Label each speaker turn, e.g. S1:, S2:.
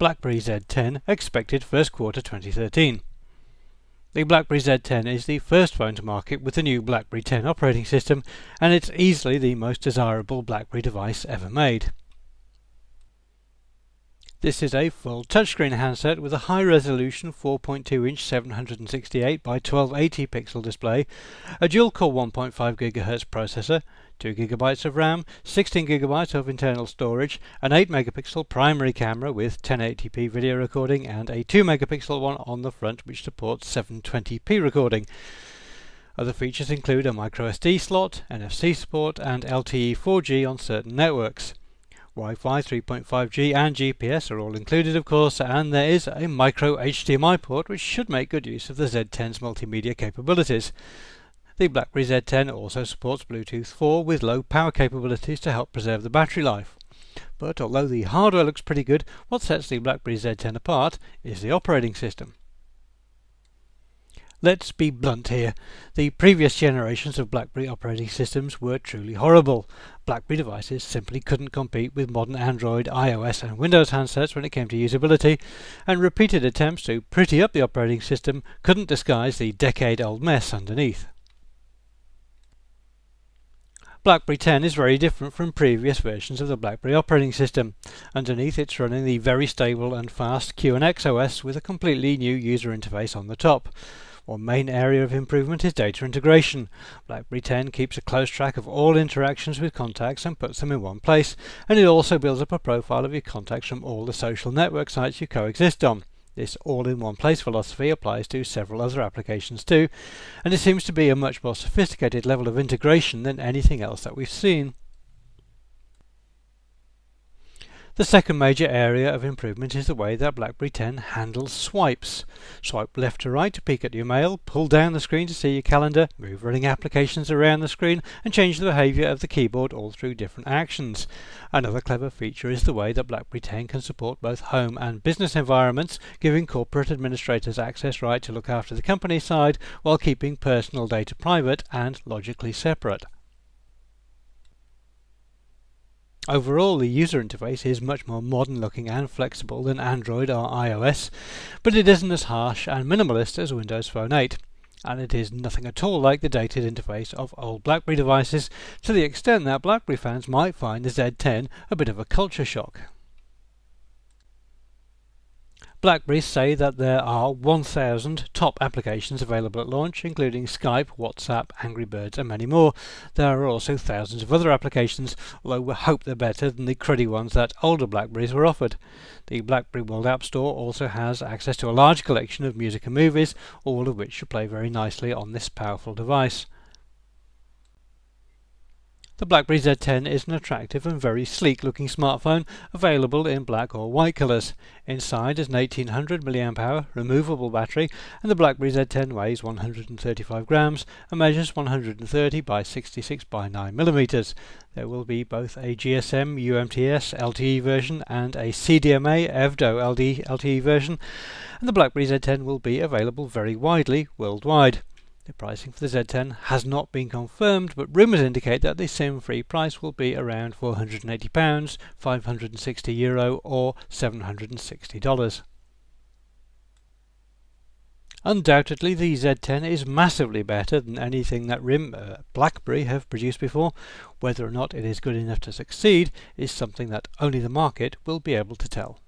S1: BlackBerry Z10 expected first quarter 2013. The BlackBerry Z10 is the first phone to market with the new BlackBerry 10 operating system, and it's easily the most desirable BlackBerry device ever made. This is a full touchscreen handset with a high-resolution 4.2-inch 768 by 1280 pixel display, a dual-core 1.5 GHz processor, 2 GB of RAM, 16 GB of internal storage, an 8-megapixel primary camera with 1080p video recording, and a 2-megapixel one on the front which supports 720p recording. Other features include a microSD slot, NFC support, and LTE 4G on certain networks. Wi-Fi, 3.5G and GPS are all included, of course, and there is a micro HDMI port which should make good use of the Z10's multimedia capabilities. The BlackBerry Z10 also supports Bluetooth 4 with low power capabilities to help preserve the battery life. But although the hardware looks pretty good, what sets the BlackBerry Z10 apart is the operating system. Let's be blunt here. The previous generations of BlackBerry operating systems were truly horrible. BlackBerry devices simply couldn't compete with modern Android, iOS and Windows handsets when it came to usability, and repeated attempts to pretty up the operating system couldn't disguise the decade-old mess underneath. BlackBerry 10 is very different from previous versions of the BlackBerry operating system. Underneath, it's running the very stable and fast QNX OS with a completely new user interface on the top. One main area of improvement is data integration. BlackBerry 10 keeps a close track of all interactions with contacts and puts them in one place, and it also builds up a profile of your contacts from all the social network sites you coexist on. This all-in-one-place philosophy applies to several other applications too, and it seems to be a much more sophisticated level of integration than anything else that we've seen. The second major area of improvement is the way that BlackBerry 10 handles swipes. Swipe left to right to peek at your mail, pull down the screen to see your calendar, move running applications around the screen, and change the behaviour of the keyboard all through different actions. Another clever feature is the way that BlackBerry 10 can support both home and business environments, giving corporate administrators access right to look after the company side while keeping personal data private and logically separate. Overall, the user interface is much more modern looking and flexible than Android or iOS, but it isn't as harsh and minimalist as Windows Phone 8, and it is nothing at all like the dated interface of old BlackBerry devices, to the extent that BlackBerry fans might find the Z10 a bit of a culture shock. BlackBerry say that there are 1,000 top applications available at launch, including Skype, WhatsApp, Angry Birds and many more. There are also thousands of other applications, although we hope they're better than the cruddy ones that older BlackBerries were offered. The BlackBerry World App Store also has access to a large collection of music and movies, all of which should play very nicely on this powerful device. The BlackBerry Z10 is an attractive and very sleek looking smartphone available in black or white colours. Inside is an 1800 mAh removable battery, and the BlackBerry Z10 weighs 135 grams and measures 130 by 66 by 9 mm. There will be both a GSM UMTS LTE version and a CDMA EVDO LTE version, and the BlackBerry Z10 will be available very widely worldwide. The pricing for the Z10 has not been confirmed, but rumours indicate that the SIM-free price will be around £480, €560 or $760. Undoubtedly, the Z10 is massively better than anything that BlackBerry have produced before. Whether or not it is good enough to succeed is something that only the market will be able to tell.